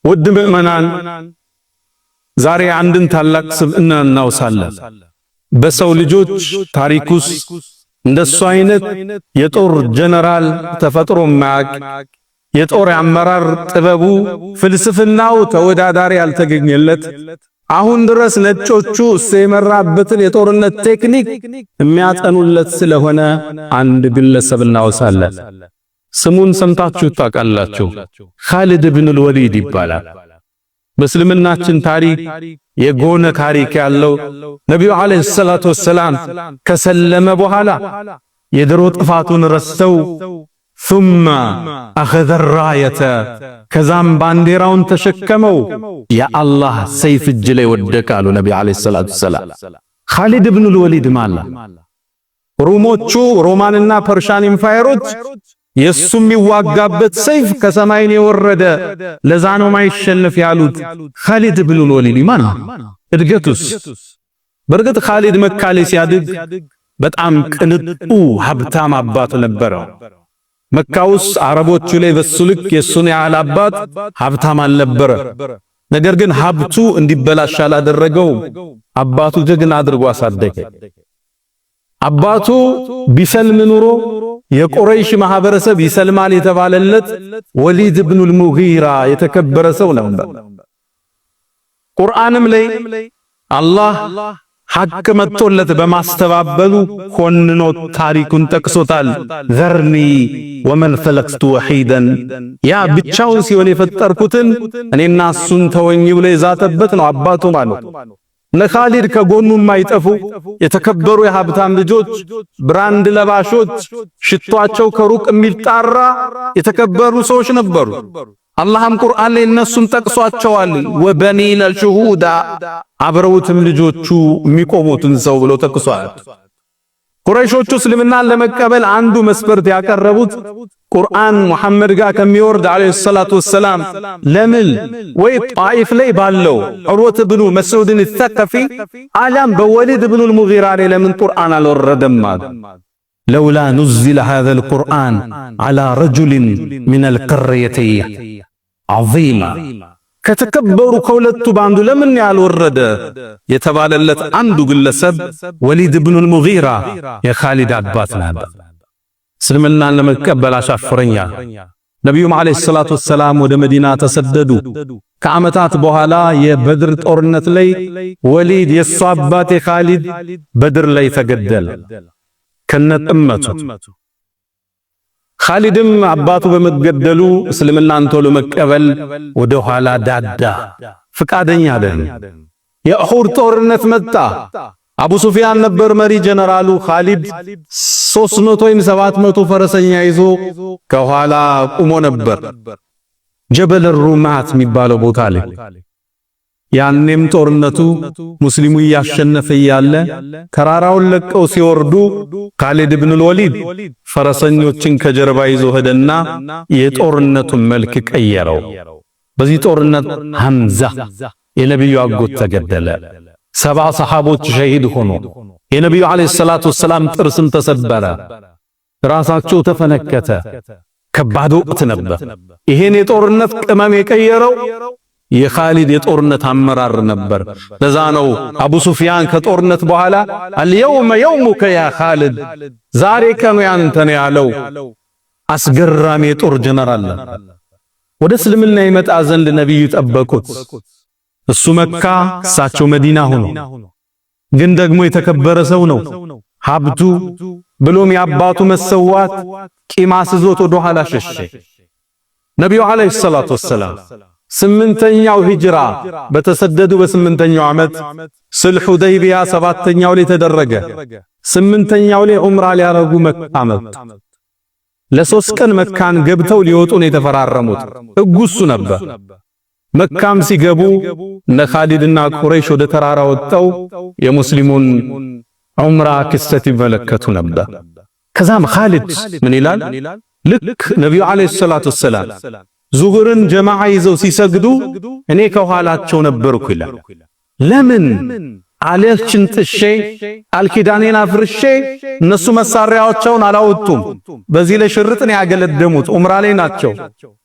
ውድ ምእመናን ዛሬ አንድን ታላቅ ስብዕና እናውሳለን። በሰው ልጆች ታሪክ ውስጥ እንደሱ አይነት የጦር ጀነራል ተፈጥሮ ማያቅ የጦር አመራር ጥበቡ ፍልስፍናው ተወዳዳሪ ያልተገኘለት አሁን ድረስ ነጮቹ የመራበትን የጦርነት ቴክኒክ የሚያጠኑለት ስለሆነ አንድ ግለሰብ እናውሳለን። ስሙን ሰምታችሁ ታውቃላችሁ። ኻሊድ ኢብኑ አልወሊድ ይባላል። በእስልምናችን ታሪክ የጎነ ታሪክ ያለው ነብዩ አለይሂ ሰላቱ ወሰላም ከሰለመ በኋላ የድሮ ጥፋቱን ረስተው ثم اخذ الرايه ከዛም ባንዲራውን ተሸከመው የአላህ ሰይፍ እጅ ላይ ወደቃሉ ነብዩ አለይሂ ሰላቱ ወሰላም። ኻሊድ ኢብኑ አልወሊድ ማለት ሮሞቹ ሮማንና ፐርሻን ኢምፓየሮች የሱም ይዋጋበት ሰይፍ ከሰማይ የወረደ ለዛ ነው ማይሸነፍ ያሉት ኻሊድ ኢብኑ አልወሊድ ማለት እድገቱስ በርግጥ ኻሊድ መካ ላይ ሲያድግ በጣም ቅንጡ ሀብታም አባት ነበረው። መካ ውስጥ አረቦቹ ላይ በሱ ልክ የሱን ያህል አባት ሀብታም አልነበረ። ነገር ግን ሀብቱ እንዲበላሽ አላደረገው። አባቱ ጀግና አድርጎ አሳደገ። አባቱ ቢሰልም ኑሮ የቁረይሽ ማህበረሰብ ይሰልማል የተባለለት ወሊድ ኢብኑ አልሙጊራ የተከበረ ሰው ነበር። ቁርአንም ላይ አላህ ሐቅ መጥቶለት በማስተባበሉ ኮንኖ ታሪኩን ጠቅሶታል። ዘርኒ ወመን ኸለቅቱ ወሒደን ያ ብቻውን ሲሆን የፈጠርኩትን እኔና እሱን ተወኝ ብሎ የዛተበት ነው አባቱ ማለት። ለኻሊድ ከጎኑ የማይጠፉ የተከበሩ የሀብታም ልጆች፣ ብራንድ ለባሾች፣ ሽቷቸው ከሩቅ የሚጣራ የተከበሩ ሰዎች ነበሩ። አላህም ቁርአን ላይ እነሱን ጠቅሷቸዋል። ወበኒነ ሹሁዳ አብረውትም ልጆቹ የሚቆሙትን ሰው ብሎ ጠቅሷል። ቁረይሾቹ እስልምናን ለመቀበል አንዱ መስፈርት ያቀረቡት ቁርአን መሐመድ ጋር ከሚወርድ አለይሂ ሰላቱ ወሰላም ለምን ወይ ጣኢፍ ላይ ባለው ዑርወት ኢብኑ መስዑድን الثقفي አላም በወሊድ ኢብኑ አልሙጊራ ላይ ለምን ቁርአን አልወረደም ማለት ለውላ نزل هذا القرآن على رجل من القريتين عظيما ከተከበሩ ከሁለቱ ባንዱ ለምን ያልወረደ የተባለለት አንዱ ግለሰብ ወሊድ ኢብኑ አልሙጊራ የኻሊድ አባት ነበር። እስልምናን ለመቀበል አሻፈረኛ። ነብዩ አለይሂ ሰላቱ ወሰላም ወደ መዲና ተሰደዱ። ከዓመታት በኋላ የበድር ጦርነት ላይ ወሊድ የሱ አባት የኻሊድ በድር ላይ ተገደለ ከነጥመቱ። ኻሊድም አባቱ በመገደሉ እስልምናን ቶሎ መቀበል ወደ ኋላ ዳዳ ፍቃደኛ አይደለም። የኡሁድ ጦርነት መጣ። አቡ ሱፊያን ነበር መሪ ጀነራሉ። ኻሊድ 300 ወይም 700 ፈረሰኛ ይዞ ከኋላ ቆሞ ነበር ጀበል ሩማት የሚባለው ቦታ ላይ። ያኔም ጦርነቱ ሙስሊሙ ያሸነፈ ያለ ተራራውን ለቀው ሲወርዱ ኻሊድ ኢብኑ አልወሊድ ፈረሰኞችን ከጀርባ ይዞ ሄደና የጦርነቱን መልክ ቀየረው። በዚህ ጦርነት ሐምዛ የነብዩ አጎት ተገደለ። 70 ሰሃቦች ሸሂድ ሆኑ። የነብዩ አለይሂ ሰላቱ ወሰላም ጥርስም ተሰበረ፣ ራሳቸው ተፈነከተ። ከባድ ወቅት ነበር። ይሄን የጦርነት ቅመም የቀየረው የኻሊድ የጦርነት አመራር ነበር። ለዛ ነው አቡ ሱፊያን ከጦርነት በኋላ አልየውመ የውሙከ ያ ኻሊድ ዛሬ ቀኑ ያንተ ነው ያለው። አስገራሚ የጦር ጀነራል ወደ እስልምና ይመጣ ዘንድ ነብዩ ጠበቁት። እሱ መካ እሳቸው መዲና ሆኖ ግን ደግሞ የተከበረ ሰው ነው። ሀብቱ ብሎም የአባቱ መሰዋት ቂም አስዞት ወደ ኋላ ሸሸ። ነብዩ አለይሂ ሰላቱ ወሰላም 8ኛው ሂጅራ በተሰደዱ በ8ኛው ዓመት ሱልህ ሁደይቢያ 7ኛው ላይ ተደረገ። 8ኛው ላይ ዑምራ ሊያረጉ መካ መጡ። ለ3 ቀን መካን ገብተው ሊወጡ ነው የተፈራረሙት። እጉሱ ነበር። መካም ሲገቡ እነ ኻሊድና ቁረይሽ ወደ ተራራ ወጣው የሙስሊሙን ዑምራ ክስተት ይመለከቱ ነበር። ከዛም ኻሊድ ምን ይላል? ልክ ነብዩ አለይሂ ሰላቱ ወሰላም ዙሁርን ጀማዓ ይዘው ሲሰግዱ እኔ ከኋላቸው ነበርኩ ይላል። ለምን አለችን ጥሼ አልኪዳኔን አፍርሼ እነሱ መሳሪያዎቻቸውን አላወጡም። በዚህ ላይ ሽርጥን ያገለደሙት ዑምራ ላይ ናቸው።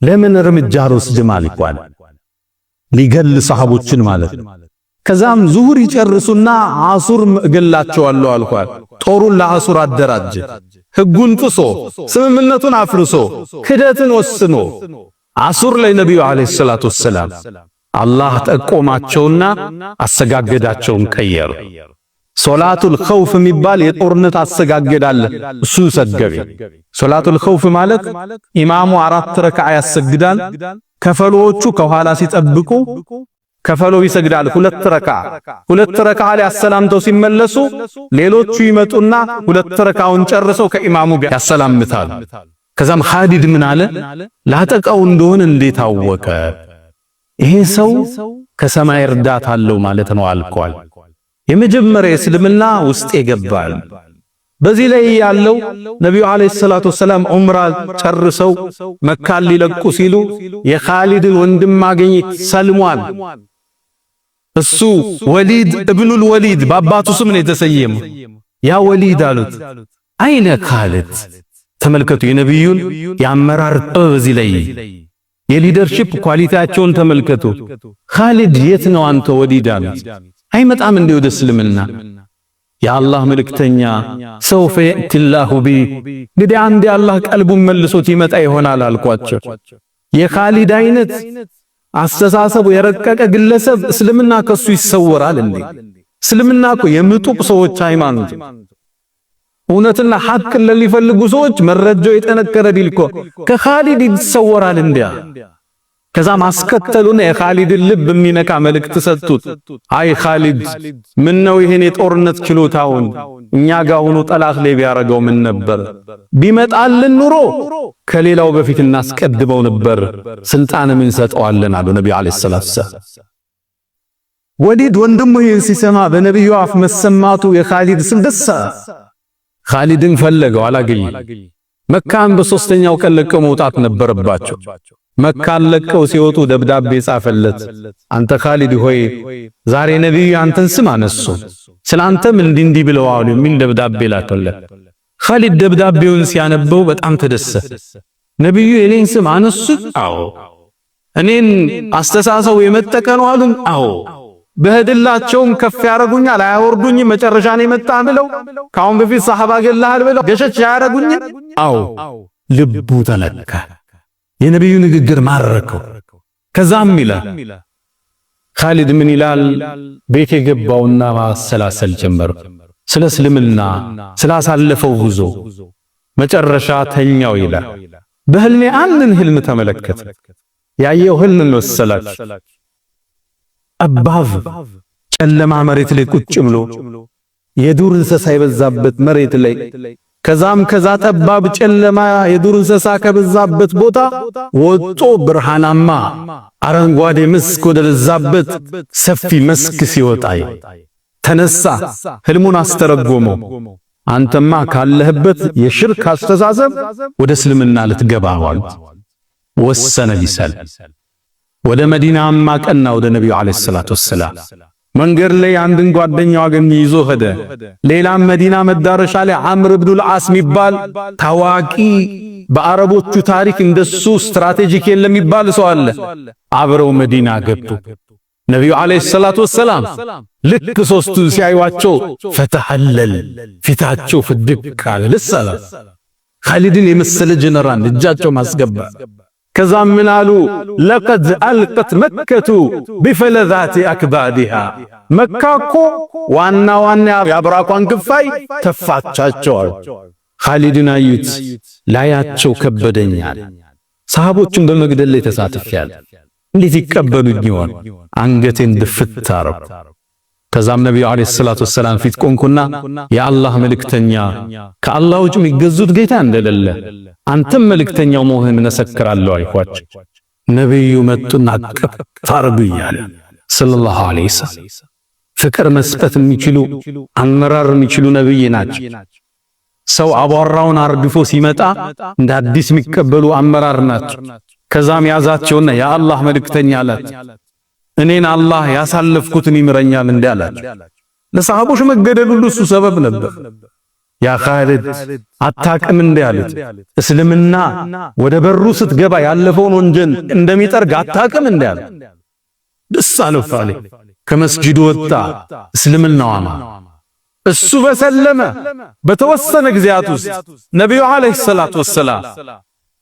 ለምን እርምጃ ወስድም አልኳል። ሊገል ሰሃቦችን ማለት ነው። ከዛም ዙሁር ይጨርሱና አሱር እገላቸዋለሁ አልኳል። ጦሩን ለአሱር አደራጀ። ሕጉን ጥሶ ስምምነቱን አፍርሶ ክደትን ወስኖ አሱር ላይ ነብዩ አለይሂ ሰላቱ ወሰላም አላህ ጠቆማቸውና አሰጋገዳቸውን ቀየሩ። ሶላቱል ኸውፍ የሚባል የጦርነት አሰጋገድ አለ። እሱ ሰገበ። ሶላቱል ኸውፍ ማለት ኢማሙ 4 ረክዓ ያሰግዳል። ከፈሎቹ ከኋላ ሲጠብቁ ከፈሎ ይሰግዳል 2 ረክዓ። 2 ረክዓ ላይ አሰላምተው ሲመለሱ ሌሎቹ ይመጡና 2 ረክዓውን ጨርሰው ከኢማሙ ጋር ያሰላምታሉ። ከዛም ኻሊድ ምን አለ? ላጠቃው እንደሆነ እንዴት አወቀ? ይሄ ሰው ከሰማይ እርዳታ አለው ማለት ነው አልኳል። የመጀመሪያ እስልምና ውስጥ ይገባል። በዚህ ላይ ያለው ነብዩ አለይሂ ሰላቱ ወሰላም ዑምራ ጨርሰው መካን ሊለቁ ሲሉ የኻሊድን ወንድም ማግኘት ሰልሟል። እሱ ወሊድ ኢብኑል ወሊድ በአባቱ ስም ነው የተሰየመው። ያ ወሊድ አሉት። አይነ ኻሊድ? ተመልከቱ የነብዩን የአመራር ጥበብ እዚህ ላይ የሊደርሺፕ ኳሊቲያቸውን ተመልከቱ። ኻሊድ የት ነው አንተ ወሊድ አሉት። አይመጣም እንደ ወደ እስልምና የአላህ መልእክተኛ ሰውፈ የእቲላሁ ቢ እንግዲህ አንድ የአላህ ቀልቡን መልሶት ይመጣ ይሆናል አልኳቸው። የኻሊድ አይነት አስተሳሰቡ የረቀቀ ግለሰብ እስልምና ከሱ ይሰወራል እንዴ? እስልምና እኮ የምጡቅ ሰዎች ሃይማኖት፣ እውነትና ሐቅን ለሚፈልጉ ሰዎች መረጃው የጠነከረ ዲልኮ ከኻሊድ ይሰወራል እንዴ? ከዛም አስከተሉና የኻሊድን ልብ የሚነካ መልእክት ሰጡት። አይ ኻሊድ ምን ነው ይሄን የጦርነት ችሎታውን እኛ ጋር ሆኖ ጠላት ላይ ቢያረጋው ምን ነበር? ቢመጣልን ኑሮ ከሌላው በፊት እናስቀድመው ነበር፣ ስልጣን ምን ሰጠዋለን አሉ ነብዩ አለይሂ ሰላቱ ሰላም። ወሊድ ወንድሙ ይህን ሲሰማ በነብዩ አፍ መሰማቱ የኻሊድ ስም ደስ ኻሊድን ፈለገው አላገኘም። መካን በሶስተኛው ቀን ለቀው መውጣት ነበረባቸው። መካን ለቀው ሲወጡ ደብዳቤ ጻፈለት። አንተ ኻሊድ ሆይ ዛሬ ነብዩ አንተን ስም አነሱ፣ ስላንተም እንዲህ ብለዋል የሚል ደብዳቤ ላከለት። ኻሊድ ደብዳቤውን ሲያነበው በጣም ተደሰተ። ነብዩ የኔን ስም አነሱ? አዎ። እኔን አስተሳሰው የመጠቀ ነው አሉን? አዎ። በህድላቸውም ከፍ ያረጉኛል አያወርዱኝ መጨረሻ ነው የመጣ ብለው ካሁን በፊት ሰሃባ ገለሃል ብለው ገሸች ያረጉኝ? አዎ። ልቡ ተነካ። የነብዩ ንግግር ማረከው። ከዛም ይላል ኻሊድ ምን ይላል? ቤት የገባውና ማሰላሰል ጀመረ ስለ እስልምና ስላሳለፈው ጉዞ። መጨረሻ ተኛው ይላል። በህልሜ አንድን ህልም ተመለከተ። ያየው ህልም ነው መሰላችሁ? ጠባብ ጨለማ መሬት ላይ ቁጭ ብሎ የዱር እንስሳ የበዛበት መሬት ላይ ከዛም ከዛ ጠባብ ጨለማ የዱር እንስሳ ከበዛበት ቦታ ወጦ ብርሃናማ አረንጓዴ መስክ ወደለዛበት ሰፊ መስክ ሲወጣይ ተነሳ። ህልሙን አስተረጎመው። አንተማ ካለህበት የሽርክ አስተሳሰብ ወደ እስልምና ልትገባ ወሰነ ሊሰል ወደ መዲናማ ቀና ወደ ነብዩ አለይሂ ሰላቱ ወሰላም መንገድ ላይ አንድን ጓደኛው አገኘ ይዞ ሄደ። ሌላም መዲና መዳረሻ ላይ አምር ኢብኑ አልዓስ የሚባል ታዋቂ በአረቦቹ ታሪክ እንደሱ ስትራቴጂክ የለም የሚባል ሰው አለ። አብረው መዲና ገቡ። ነብዩ አለይሂ ሰላቱ ወሰላም ልክ ሶስቱ ሲያዩዋቸው ፈተሐለል ፊታቸው ፍድቅ አለ። ለሰላ ኻሊድን የመሰለ ጀነራል እጃቸው ማስገባ። ከዛም ምን አሉ? ለቀድ አልቀት መከቱ ቢፈለዛቲ አክባዲሃ መካ እኮ ዋና ዋና የአብራኳን ክፋይ ተፋቻቸዋል። ኻሊድን አዩት። ላያቸው ከበደኛል። ሰሃቦችን በመግደል ላይ ተሳትፈዋል። እንዴት ይቀበሉኝ ይሆን? አንገቴን ድፍት አረኩ። ከዛም ነብዩ አለይሂ ሰላቱ ወሰላም ፊት ቆንኩና የአላህ መልእክተኛ ከአላህ ውጭ የሚገዙት ጌታ እንደሌለ አንተም መልእክተኛው መሆንህን መሰክራለሁ አልኳቸው። ነብዩ መጡና አቀፍ ታርጉኛል ሰለላሁ ዐለይሂ ወሰለም። ፍቅር መስጠት የሚችሉ አመራር የሚችሉ ነብይ ናቸው። ሰው አቧራውን አርግፎ ሲመጣ እንደ አዲስ የሚቀበሉ አመራር ናቸው። ከዛም ያዛቸውና የአላህ መልእክተኛ አላት እኔን አላህ ያሳለፍኩትን ይምረኛል እንዳላቸው። ለሰሃቦች መገደል ሁሉ እሱ ሰበብ ነበር። ያ ኻሊድ አታቅም እንዳሉት እስልምና ወደ በሩ ስትገባ ያለፈውን ወንጀል እንደሚጠርግ አታቅም እንዳሉት ደስ አለው ኻሊድ። ከመስጂዱ ወጣ፣ እስልምናው አማ እሱ በሰለመ በተወሰነ ጊዜያት ውስጥ ነብዩ አለይሂ ሰላቱ ወሰላም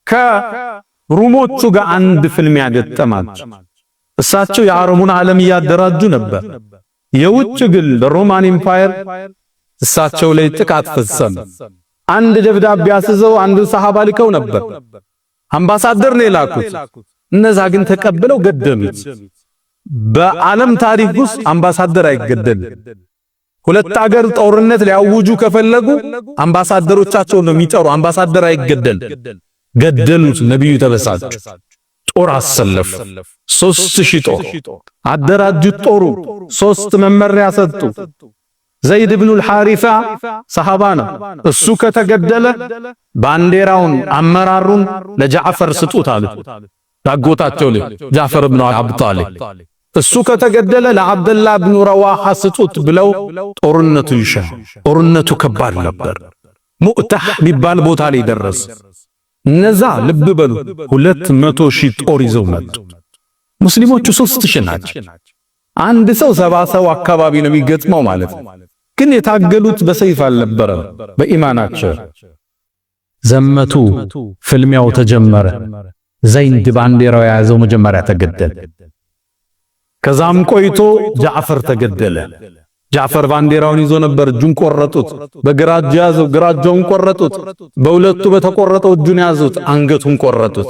ከሩሞቹ ጋር አንድ ፍልሚያ ገጠማቸው። እሳቸው የአረቡን ዓለም እያደራጁ ነበር። የውጭ ግን በሮማን ኢምፓየር እሳቸው ላይ ጥቃት ፈጸመ። አንድ ደብዳቤ አስዘው አንድ ሰሃባ ልከው ነበር። አምባሳደር ነው የላኩት። እነዛ ግን ተቀብለው ገደሉት። በዓለም ታሪክ ውስጥ አምባሳደር አይገደልም። ሁለት አገር ጦርነት ሊያውጁ ከፈለጉ አምባሳደሮቻቸው ነው የሚጠሩ። አምባሳደር አይገደል። ገደሉት። ነብዩ ተበሳጩ። ጦር አሰለፉ። 3000 ጦር አደራጁት። ጦሩ 3 መመሪያ ሰጡ። ዘይድ ኢብኑ አልሐሪሳ ሰሃባ ነው። እሱ ከተገደለ ባንዲራውን አመራሩን ለጃዕፈር ስጡት አሉ። ዳጎታቸው ላይ ጃዕፈር ኢብኑ አቢ ጣሊብ እሱ ከተገደለ ለአብደላህ ኢብኑ ረዋሃ ስጡት ብለው ጦርነቱ ይሻል። ጦርነቱ ከባድ ነበር። ሙእታህ የሚባል ቦታ ላይ ደረሰ። እነዛ ልብ በሉ 200,000 ጦር ይዘው መጡ። ሙስሊሞቹ 3000 ናቸው። አንድ ሰው 70 ሰው አካባቢ ነው የሚገጥመው ማለት ነው። ግን የታገሉት በሰይፍ አልነበረም፣ በኢማናቸው ዘመቱ። ፍልሚያው ተጀመረ። ዘይድ ባንዲራው የያዘው መጀመሪያ ተገደለ። ከዛም ቆይቶ ጃዕፈር ተገደለ። ጃዕፈር ባንዲራውን ይዞ ነበር። እጁን ቆረጡት። በግራ እጁ ያዘው፣ ግራ እጁን ቆረጡት። በሁለቱ በተቆረጠው እጁን ያዙት፣ አንገቱን ቆረጡት።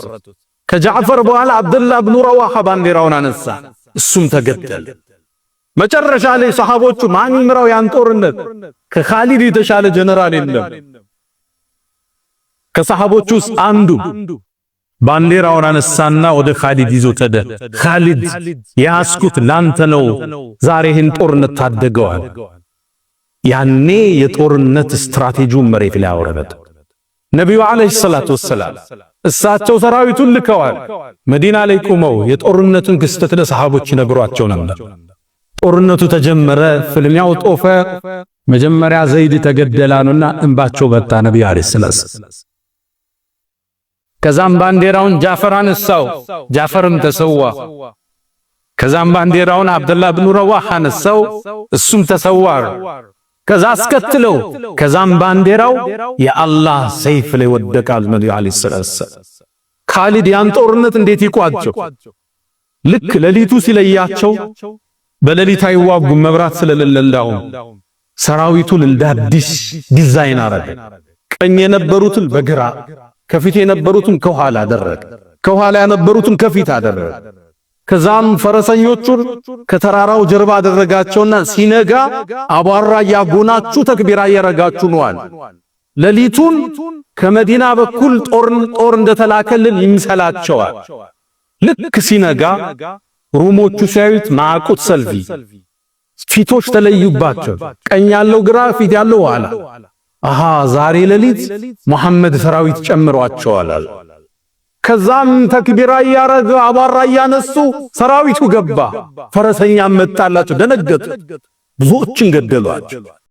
ከጃዕፈር በኋላ አብደላህ ኢብኑ ረዋሃ ባንዲራውን አነሳ፣ እሱም ተገደለ። መጨረሻ ላይ ሰሃቦቹ ማን ይምራው ያን ጦርነት? ከኻሊድ የተሻለ ጀነራል የለም። ከሰሃቦቹ ውስጥ አንዱ ባንዲራውን አነሳና ወደ ኻሊድ ይዞ ተደ። ኻሊድ ያስኩት ላንተ ነው፣ ዛሬ ይህን ጦርነት ታደገዋል። ያኔ የጦርነት ስትራቴጂውን መሬት ላይ አወረደ። ነብዩ አለይሂ ሰላቱ ወሰላም እሳቸው ሰራዊቱን ልከዋል። መዲና ላይ ቆመው የጦርነቱን ክስተት ለሰሃቦች ይነግሯቸው ነበር። ጦርነቱ ተጀመረ። ፍልሚያው ጦፈ። መጀመሪያ ዘይድ ተገደላኑና እንባቸው በጣ ነብዩ አለይሂ ሰላቱ ከዛም ባንዲራውን ጃዕፈር አነሳው፣ ጃዕፈርም ተሰዋ። ከዛም ባንዲራውን አብደላህ ኢብኑ ረዋሃ አነሳው፣ እሱም ተሰዋ። ከዛ አስከትለው ከዛም ባንዲራው የአላህ ሰይፍ ላይ ወደቃል። ነብዩ አለይሂ ሰላቱ ኻሊድ ያን ጦርነት እንዴት ይቋጨው? ልክ ሌሊቱ ሲለያቸው በሌሊት አይዋጉም፣ መብራት ስለሌለው ሰራዊቱን እንደ አዲስ ዲዛይን አረገ። ቀኝ የነበሩትን በግራ ከፊት የነበሩትን ከኋላ አደረገ፣ ከኋላ የነበሩትን ከፊት አደረገ። ከዛም ፈረሰኞቹን ከተራራው ጀርባ አደረጋቸውና ሲነጋ አቧራ ያጎናችሁ ተክቢራ ያረጋችሁ ነዋል። ሌሊቱን ከመዲና በኩል ጦር እንደተላከልን ይምሰላቸዋል። ልክ ሲነጋ ሩሞቹ ሲያዩት ማዕቁት ሰልፊ ፊቶች ተለዩባቸው። ቀኝ ያለው ግራ፣ ፊት ያለው ኋላ። አሃ ዛሬ ሌሊት መሐመድ ሰራዊት ጨምሯቸዋል። ከዛም ተክቢራ ያረገ አባራ ያነሱ ሰራዊቱ ገባ። ፈረሰኛ መጣላቸው፣ ደነገጡ። ብዙዎችን ገደሏቸው።